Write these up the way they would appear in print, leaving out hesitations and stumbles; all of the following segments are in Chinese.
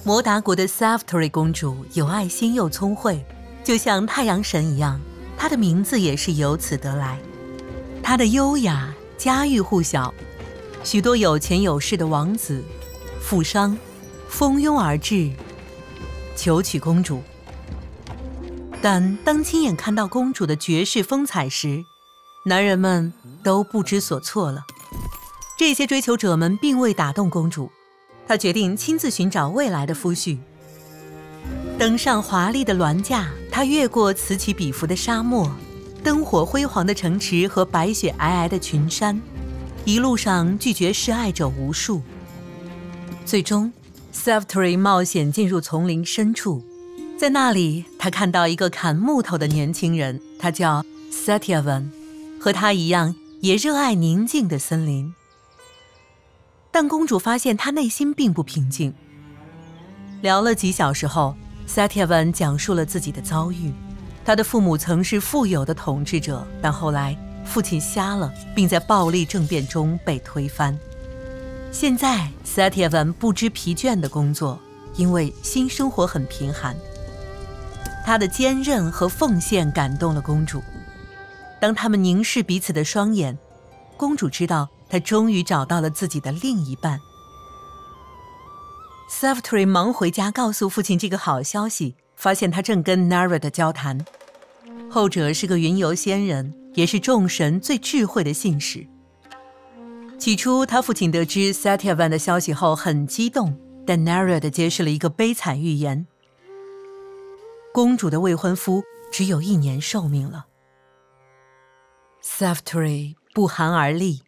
摩达国的 Savitri 公主有爱心又聪慧，就像太阳神一样，她的名字也是由此得来。她的优雅家喻户晓，许多有钱有势的王子、富商蜂拥而至，求娶公主。但当亲眼看到公主的绝世风采时，男人们都不知所措了。这些追求者们并未打动公主，她决定亲自寻找未来的夫婿。登上华丽的銮驾，她越过此起彼伏的沙漠，灯火辉煌的城池和白雪皑皑的群山，一路上拒绝示爱者无数。最终 Savitri 冒险进入丛林深处，在那里他看到一个砍木头的年轻人，他叫 Satyavan， 和他一样也热爱宁静的森林。但公主发现他内心并不平静。聊了几小时后， Satyavan 讲述了自己的遭遇。他的父母曾是富有的统治者，但后来父亲瞎了，并在暴力政变中被推翻。现在 Satyavan 不知疲倦地工作，因为新生活很贫寒。他的坚韧和奉献感动了公主。当他们凝视彼此的双眼，公主知道她终于找到了自己的另一半。Savitri 忙回家告诉父亲这个好消息，发现他正跟 Narad 交谈。后者是个云游仙人，也是众神最智慧的信使。起初他父亲得知 Satyavan 的消息后很激动，但 Narad 揭示了一个悲惨预言：公主的未婚夫只有1年寿命了。Savitri 不寒而栗，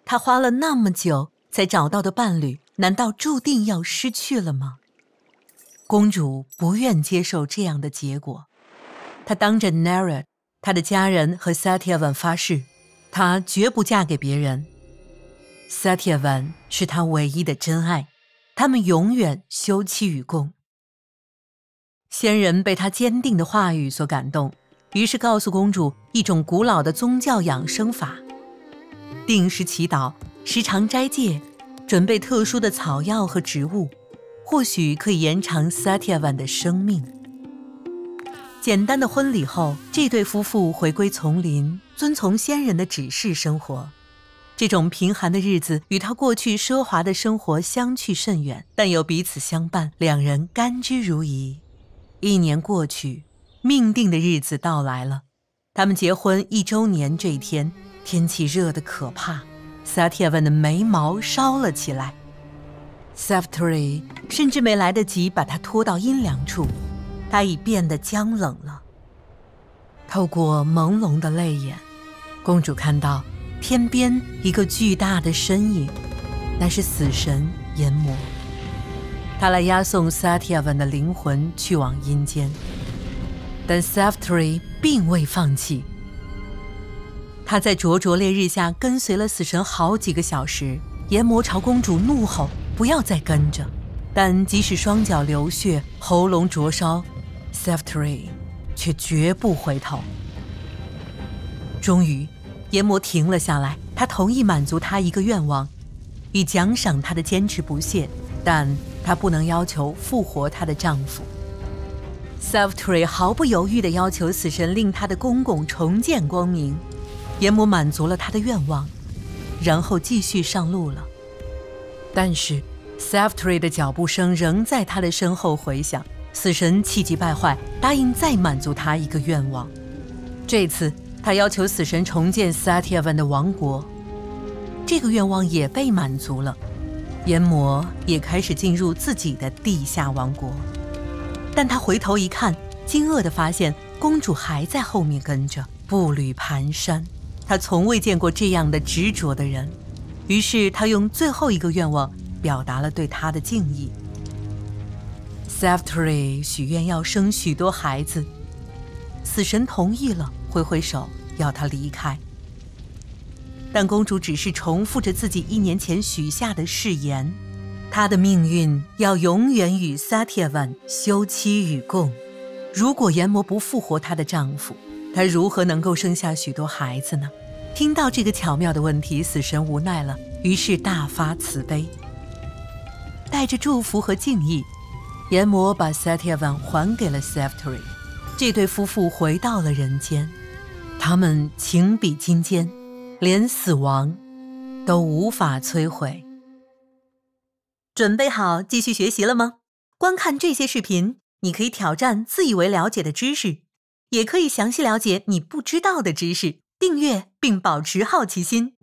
她花了那么久才找到的伴侣，难道注定要失去了吗？公主不愿接受这样的结果，她当着 Narad、她的家人和 Satyavan 发誓，她绝不嫁给别人。Satyavan 是她唯一的真爱，他们永远休戚与共。仙人被她坚定的话语所感动，于是告诉公主一种古老的宗教养生法：定时祈祷，时常斋戒，准备特殊的草药和植物，或许可以延长 Satyavan 的生命。简单的婚礼后，这对夫妇回归丛林，遵从仙人的指示生活。这种贫寒的日子与他过去奢华的生活相去甚远，但又彼此相伴，两人甘之如饴。1年过去，命定的日子到来了。他们结婚1周年这一天，天气热得可怕， Satyavan 的眉毛烧了起来。Savitri 甚至没来得及把他拖到阴凉处，他已变得僵冷了。透过朦胧的泪眼，公主看到天边一个巨大的身影，那是死神炎魔。他来押送 Satyavan 的灵魂去往阴间，但 Savitri 并未放弃。他在灼灼烈日下跟随了死神好几个小时，炎魔朝公主怒吼，不要再跟着。但即使双脚流血，喉咙灼烧， Savitri 却绝不回头。终于炎魔停了下来，他同意满足他一个愿望，以奖赏他的坚持不懈，但他不能要求复活她的丈夫。Savitri 毫不犹豫地要求死神令她的公公重见光明。炎魔满足了他的愿望，然后继续上路了。但是 Savitri 的脚步声仍在他的身后回响，死神气急败坏，答应再满足他一个愿望。这次他要求死神重建 Satyavan 的王国，这个愿望也被满足了。炎魔也开始进入自己的地下王国，但他回头一看，惊愕地发现公主还在后面跟着，步履蹒跚。他从未见过这样的执着的人，于是他用最后一个愿望表达了对她的敬意。Savitri 许愿要生许多孩子，死神同意了，挥挥手要她离开。但公主只是重复着自己1年前许下的誓言，她的命运要永远与 Satyavan 休戚与共。如果炎魔不复活她的丈夫，她如何能够生下许多孩子呢？听到这个巧妙的问题，死神无奈了，于是大发慈悲。带着祝福和敬意，阎魔把 Satyavan 还给了 Savitri， 这对夫妇回到了人间，他们情比金坚，连死亡都无法摧毁。准备好继续学习了吗？观看这些视频，你可以挑战自以为了解的知识，也可以详细了解你不知道的知识。订阅并保持好奇心。